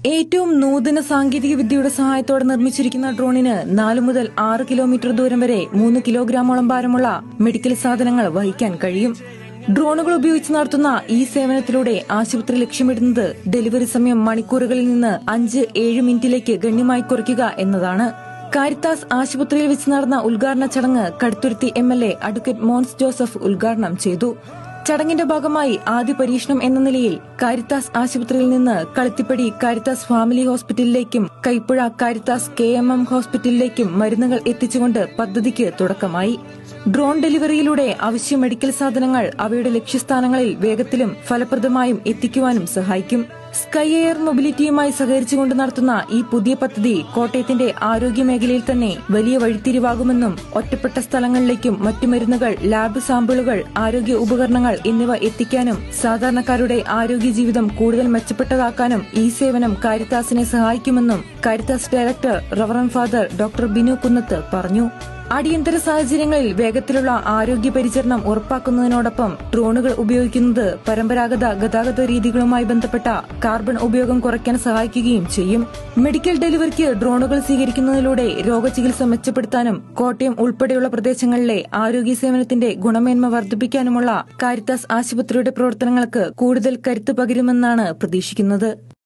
ഏറ്റവും നൂതന സാങ്കേതിക വിദ്യയുടെ സഹായത്തോടെ നിർമ്മിച്ചിരിക്കുന്ന ഡ്രോണിന് 4 മുതൽ 6 കിലോമീറ്റർ ദൂരം വരെ 3 കിലോഗ്രാമോളം ഭാരമുള്ള മെഡിക്കൽ സാധനങ്ങൾ വഹിക്കാൻ കഴിയും. ഡ്രോണുകൾ ഉപയോഗിച്ച് നടത്തുന്ന ഈ സേവനത്തിലൂടെ ആശുപത്രി ലക്ഷ്യമിടുന്നത് ഡെലിവറി സമയം മണിക്കൂറുകളിൽ നിന്ന് 5-7 മിനിറ്റിലേക്ക് ഗണ്യമായി കുറയ്ക്കുക എന്നതാണ്. കാരിത്താസ് ആശുപത്രിയിൽ വെച്ച് നടന്ന ഉദ്ഘാടന ചടങ്ങ് Kaduthuruthy MLA advocate Mons Joseph ഉദ്ഘാടനം ചെയ്തു. ചടങ്ങിന്റെ ഭാഗമായി ആദ്യ പരീക്ഷണം എന്ന നിലയിൽ കാരിത്താസ് ആശുപത്രിയിൽ നിന്ന് കളുത്തിപ്പടി കാരിത്താസ് ഫാമിലി ഹോസ്പിറ്റലിലേക്കും കൈപ്പുഴ കാരിത്താസ് KMM ഹോസ്പിറ്റലിലേക്കും മരുന്നുകൾ എത്തിച്ചുകൊണ്ട് പദ്ധതിക്ക് തുടക്കമായി. ഡ്രോൺ ഡെലിവറിയിലൂടെ അവശ്യ മെഡിക്കൽ സാധനങ്ങൾ അവയുടെ ലക്ഷ്യസ്ഥാനങ്ങളിൽ വേഗത്തിലും ഫലപ്രദമായും എത്തിക്കുവാനും സഹായിക്കും. സ്കൈ എയർ മൊബിലിറ്റിയുമായി സഹകരിച്ചുകൊണ്ട് നടത്തുന്ന ഈ പുതിയ പദ്ധതി കോട്ടയത്തിന്റെ ആരോഗ്യ മേഖലയിൽ തന്നെ വലിയ വഴിത്തിരിവാകുമെന്നും ഒറ്റപ്പെട്ട സ്ഥലങ്ങളിലേക്കും മറ്റു മരുന്നുകൾ, ലാബ് സാമ്പിളുകൾ, ആരോഗ്യ ഉപകരണങ്ങൾ എന്നിവ എത്തിക്കാനും സാധാരണക്കാരുടെ ആരോഗ്യ ജീവിതം കൂടുതൽ മെച്ചപ്പെട്ടതാക്കാനും ഈ സേവനം കാരിത്താസിനെ സഹായിക്കുമെന്നും Caritas director reverend father doctor Binu Kunnath പറഞ്ഞു. അടിയന്തര സാഹചര്യങ്ങളിൽ വേഗത്തിലുള്ള ആരോഗ്യ പരിചരണം ഉറപ്പാക്കുന്നതിനോടൊപ്പം ഡ്രോണുകൾ ഉപയോഗിക്കുന്നത് പരമ്പരാഗത ഗതാഗത രീതികളുമായി ബന്ധപ്പെട്ട കാർബൺ ഉപയോഗം കുറയ്ക്കാൻ സഹായിക്കുകയും ചെയ്യും. മെഡിക്കൽ ഡെലിവറിക്ക് ഡ്രോണുകൾ സ്വീകരിക്കുന്നതിലൂടെ രോഗചികിത്സ മെച്ചപ്പെടുത്താനും കോട്ടയം ഉൾപ്പെടെയുള്ള പ്രദേശങ്ങളിലെ ആരോഗ്യ സേവനത്തിന്റെ ഗുണമേന്മ വർദ്ധിപ്പിക്കാനുമുള്ള കാരിത്താസ് ആശുപത്രിയുടെ പ്രവർത്തനങ്ങൾക്ക് കൂടുതൽ കരുത്ത് പകരുമെന്നാണ് പ്രതീക്ഷിക്കുന്നത്.